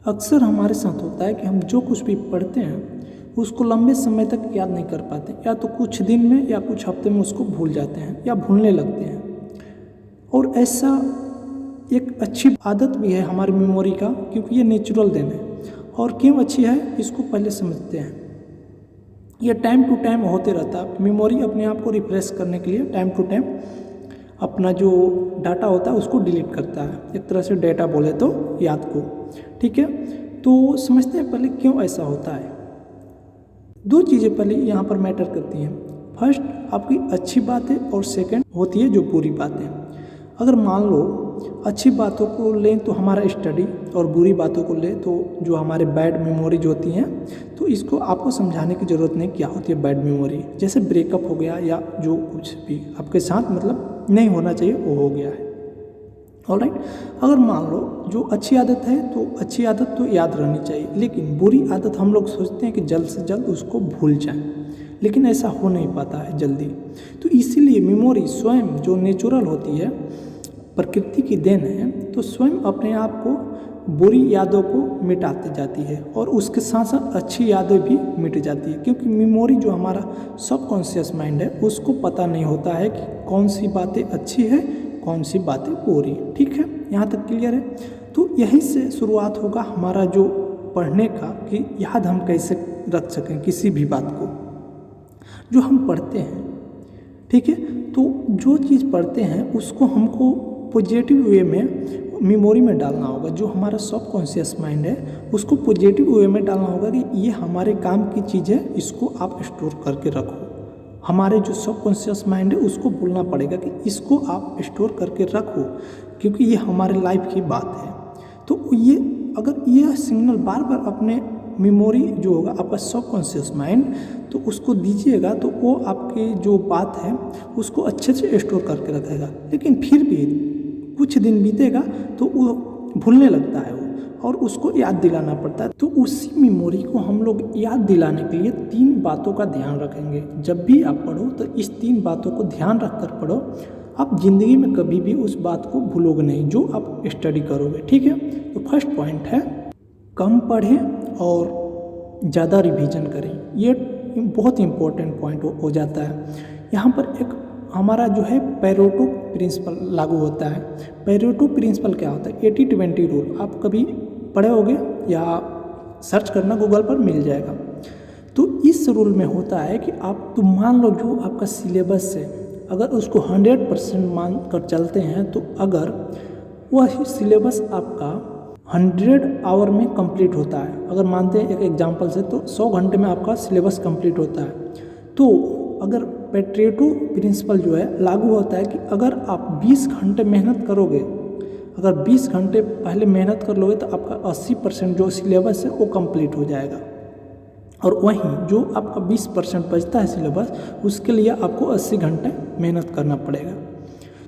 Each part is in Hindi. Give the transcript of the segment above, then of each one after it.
अक्सर हमारे साथ होता है कि हम जो कुछ भी पढ़ते हैं उसको लंबे समय तक याद नहीं कर पाते, या तो कुछ दिन में या कुछ हफ्ते में उसको भूल जाते हैं या भूलने लगते हैं। और ऐसा एक अच्छी आदत भी है हमारी मेमोरी का, क्योंकि ये नेचुरल देन है। और क्यों अच्छी है इसको पहले समझते हैं। ये टाइम टू टाइम होते रहता है। मेमोरी अपने आप को रिफ्रेश करने के लिए टाइम टू टाइम अपना जो डाटा होता है उसको डिलीट करता है, एक तरह से डेटा बोले तो याद को। ठीक है, तो समझते हैं पहले क्यों ऐसा होता है। दो चीज़ें पहले यहाँ पर मैटर करती हैं। फर्स्ट आपकी अच्छी बातें, और सेकंड होती है जो बुरी बातें। अगर मान लो अच्छी बातों को लें तो हमारा स्टडी, और बुरी बातों को लें तो जो हमारे बैड मेमोरीज होती हैं, तो इसको आपको समझाने की ज़रूरत नहीं क्या होती है बैड मेमोरी। जैसे ब्रेकअप हो गया या जो कुछ भी आपके साथ मतलब नहीं होना चाहिए वो हो गया है। ऑलराइट, अगर मान लो जो अच्छी आदत है तो अच्छी आदत तो याद रहनी चाहिए, लेकिन बुरी आदत हम लोग सोचते हैं कि जल्द से जल्द उसको भूल जाएं, लेकिन ऐसा हो नहीं पाता है जल्दी। तो इसीलिए मेमोरी स्वयं जो नेचुरल होती है, प्रकृति की देन है, तो स्वयं अपने आप को बुरी यादों को मिटाती जाती है, और उसके साथ साथ अच्छी यादें भी मिट जाती है। क्योंकि मेमोरी जो हमारा सबकॉन्शियस माइंड है उसको पता नहीं होता है कि कौन सी बातें अच्छी है, कौन सी बातें बुरी। ठीक है, यहाँ तक क्लियर है। तो यहीं से शुरुआत होगा हमारा जो पढ़ने का, कि याद हम कैसे रख सकें किसी भी बात को जो हम पढ़ते हैं। ठीक है, तो जो चीज़ पढ़ते हैं उसको हमको पॉजिटिव वे में मेमोरी में डालना होगा। जो हमारा सबकॉन्शियस माइंड है उसको पॉजिटिव वे में डालना होगा कि ये हमारे काम की चीज़ है, इसको आप स्टोर करके रखो। हमारे जो सबकॉन्शियस माइंड है उसको बोलना पड़ेगा कि इसको आप स्टोर करके रखो, क्योंकि ये हमारे लाइफ की बात है। तो ये अगर ये सिग्नल बार बार अपने मेमोरी जो होगा आपका सबकॉन्शियस माइंड, तो उसको दीजिएगा तो वो आपके जो बात है उसको अच्छे से स्टोर करके रखेगा। लेकिन फिर भी कुछ दिन बीतेगा तो वो भूलने लगता है और उसको याद दिलाना पड़ता है। तो उसी मेमोरी को हम लोग याद दिलाने के लिए 3 बातों का ध्यान रखेंगे। जब भी आप पढ़ो तो इस 3 बातों को ध्यान रखकर पढ़ो। आप जिंदगी में कभी भी उस बात को भूलोगे नहीं जो आप स्टडी करोगे। ठीक है, तो फर्स्ट पॉइंट है कम पढ़ें और ज़्यादा रिवीजन करें। ये बहुत इंपॉर्टेंट पॉइंट हो जाता है। यहाँ पर एक हमारा जो है पेरेटो प्रिंसिपल लागू होता है। पेरेटो प्रिंसिपल क्या होता है? 80-20 रूल। आप कभी पढ़े होगे या सर्च करना गूगल पर मिल जाएगा। तो इस रूल में होता है कि आप तो मान लो जो आपका सिलेबस है, अगर उसको 100% मान कर चलते हैं, तो अगर वह सिलेबस आपका 100 आवर में कंप्लीट होता है, अगर मानते हैं एक एग्जांपल से, तो 100 घंटे में आपका सिलेबस कंप्लीट होता है। तो अगर पेरेटो प्रिंसिपल जो है लागू होता है कि अगर आप 20 घंटे मेहनत करोगे, अगर 20 घंटे पहले मेहनत कर लोगे तो आपका 80% जो सिलेबस है वो कंप्लीट हो जाएगा। और वहीं जो आपका 20% बचता है सिलेबस, उसके लिए आपको 80 घंटे मेहनत करना पड़ेगा।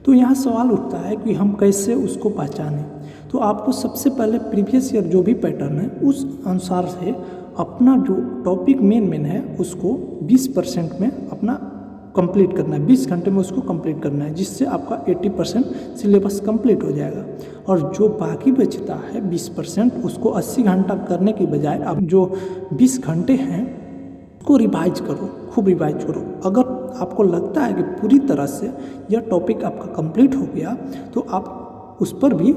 तो यहाँ सवाल उठता है कि हम कैसे उसको पहचानें। तो आपको सबसे पहले प्रीवियस ईयर जो भी पैटर्न है उस अनुसार से अपना जो टॉपिक मेन है उसको 20% में अपना कंप्लीट करना है। 20 घंटे में उसको कंप्लीट करना है, जिससे आपका 80% सिलेबस कंप्लीट हो जाएगा। और जो बाकी बचता है 20%, उसको 80 घंटा करने की बजाय आप जो 20 घंटे हैं उसको रिवाइज करो, खूब रिवाइज करो। अगर आपको लगता है कि पूरी तरह से यह टॉपिक आपका कंप्लीट हो गया, तो आप उस पर भी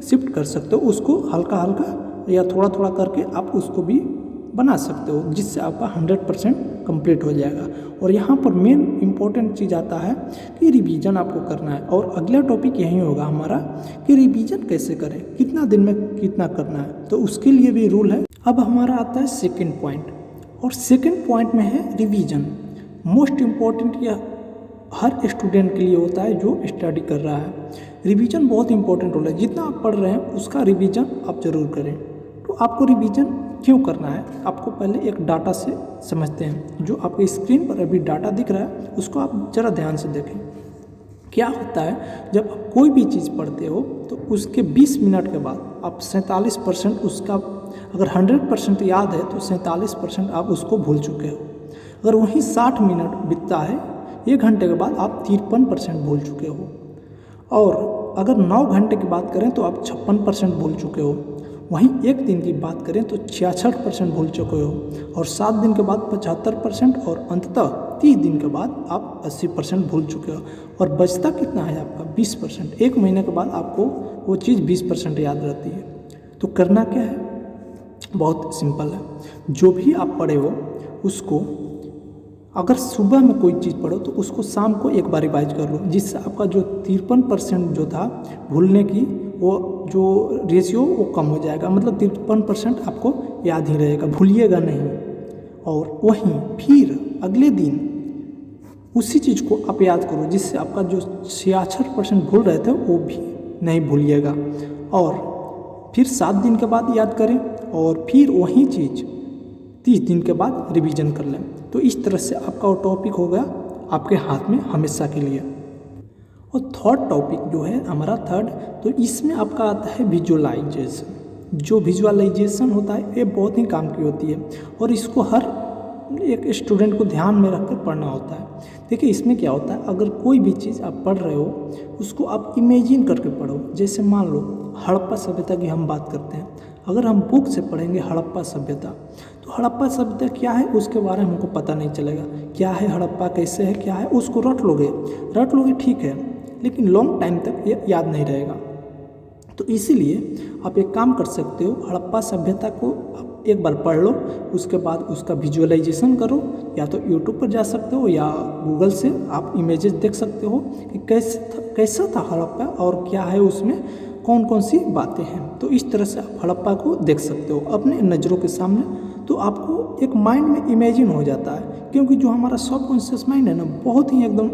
शिफ्ट कर सकते हो। उसको हल्का हल्का या थोड़ा थोड़ा करके आप उसको भी बना सकते हो, जिससे आपका 100% कंप्लीट हो जाएगा। और यहाँ पर मेन इम्पोर्टेंट चीज़ आता है कि रिवीजन आपको करना है। और अगला टॉपिक यही होगा हमारा कि रिवीजन कैसे करें, कितना दिन में कितना करना है, तो उसके लिए भी रूल है। अब हमारा आता है सेकंड पॉइंट, और सेकंड पॉइंट में है रिवीजन। मोस्ट इम्पॉर्टेंट यह हर स्टूडेंट के लिए होता है जो स्टडी कर रहा है। रिवीजन बहुत इंपॉर्टेंट रोल है। जितना आप पढ़ रहे हैं उसका रिवीजन आप जरूर करें। तो आपको रिवीजन क्यों करना है, आपको पहले एक डाटा से समझते हैं। जो आपके स्क्रीन पर अभी डाटा दिख रहा है उसको आप ज़रा ध्यान से देखें। क्या होता है, जब आप कोई भी चीज़ पढ़ते हो तो उसके 20 मिनट के बाद आप 47% उसका, अगर 100% याद है तो 47% आप उसको भूल चुके हो। अगर वहीं 60 मिनट बीतता है, 1 घंटे के बाद आप 53% भूल चुके हो। और अगर 9 घंटे की बात करें तो आप 56% भूल चुके हो। वहीं एक दिन की बात करें तो 66% भूल चुके हो, और 7 दिन के बाद 75%, और अंततः 30 दिन के बाद आप 80% भूल चुके हो, और बचता कितना है आपका 20%। एक महीने के बाद आपको वो चीज़ 20% याद रहती है। तो करना क्या है, बहुत सिंपल है। जो भी आप पढ़े हो उसको, अगर सुबह में कोई चीज़ पढ़ो तो उसको शाम को एक बार रिवाइज कर लो, जिससे आपका जो 53% जो था भूलने की, वो जो रेशियो वो कम हो जाएगा। मतलब 53% आपको याद ही रहेगा, भूलिएगा नहीं। और वहीं फिर अगले दिन उसी चीज़ को आप याद करो, जिससे आपका जो 66% भूल रहे थे वो भी नहीं भूलिएगा। और फिर 7 दिन के बाद याद करें, और फिर वही चीज़ 30 दिन के बाद रिवीजन कर लें। तो इस तरह से आपका वो टॉपिक हो गया आपके हाथ में हमेशा के लिए। और थर्ड टॉपिक जो है हमारा थर्ड, तो इसमें आपका आता है विजुअलाइजेशन। जो विजुअलाइजेशन होता है ये बहुत ही काम की होती है, और इसको हर एक स्टूडेंट को ध्यान में रखकर पढ़ना होता है। देखिए इसमें क्या होता है, अगर कोई भी चीज़ आप पढ़ रहे हो उसको आप इमेजिन करके पढ़ो। जैसे मान लो हड़प्पा सभ्यता की हम बात करते हैं, अगर हम बुक से पढ़ेंगे हड़प्पा सभ्यता, तो हड़प्पा सभ्यता क्या है उसके बारे में हमको पता नहीं चलेगा। क्या है हड़प्पा, कैसे है, क्या है, उसको रट लोगे ठीक है, लेकिन लॉन्ग टाइम तक ये याद नहीं रहेगा। तो इसीलिए आप एक काम कर सकते हो, हड़प्पा सभ्यता को आप एक बार पढ़ लो, उसके बाद उसका विजुअलाइजेशन करो। या तो यूट्यूब पर जा सकते हो या गूगल से आप इमेजेस देख सकते हो कि कैसा था हड़प्पा और क्या है उसमें कौन कौन सी बातें हैं। तो इस तरह से आप हड़प्पा को देख सकते हो अपने नज़रों के सामने। तो आपको एक माइंड में इमेजिन हो जाता है, क्योंकि जो हमारा सबकॉन्शियस माइंड है ना, बहुत ही एकदम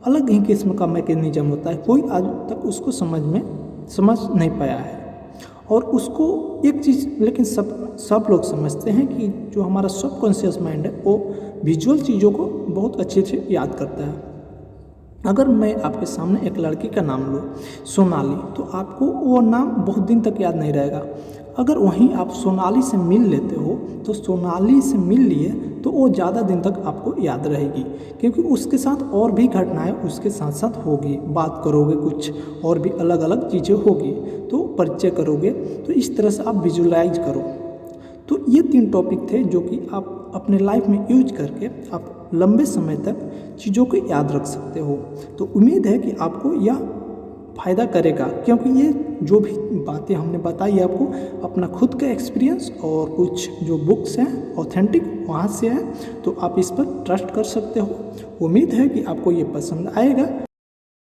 अलग ही किस्म का मैकेनिज्म होता है। कोई आज तक उसको समझ नहीं पाया है। और उसको एक चीज़ लेकिन सब लोग समझते हैं कि जो हमारा सबकॉन्शियस माइंड है वो विजुअल चीज़ों को बहुत अच्छे से याद करता है। अगर मैं आपके सामने एक लड़की का नाम लूँ सोनाली, तो आपको वो नाम बहुत दिन तक याद नहीं रहेगा। अगर वहीं आप सोनाली से मिल लेते हो, तो सोनाली से मिल लिए तो वो ज़्यादा दिन तक आपको याद रहेगी, क्योंकि उसके साथ और भी घटनाएं उसके साथ साथ होगी। बात करोगे, कुछ और भी अलग अलग चीज़ें होगी, तो परिचय करोगे। तो इस तरह से आप विजुअलाइज करो। तो ये 3 टॉपिक थे जो कि आप अपने लाइफ में यूज करके आप लंबे समय तक चीज़ों को याद रख सकते हो। तो उम्मीद है कि आपको यह फ़ायदा करेगा, क्योंकि ये जो भी बातें हमने बताई आपको अपना खुद का एक्सपीरियंस और कुछ जो बुक्स हैं ऑथेंटिक वहाँ से है, तो आप इस पर ट्रस्ट कर सकते हो। उम्मीद है कि आपको ये पसंद आएगा।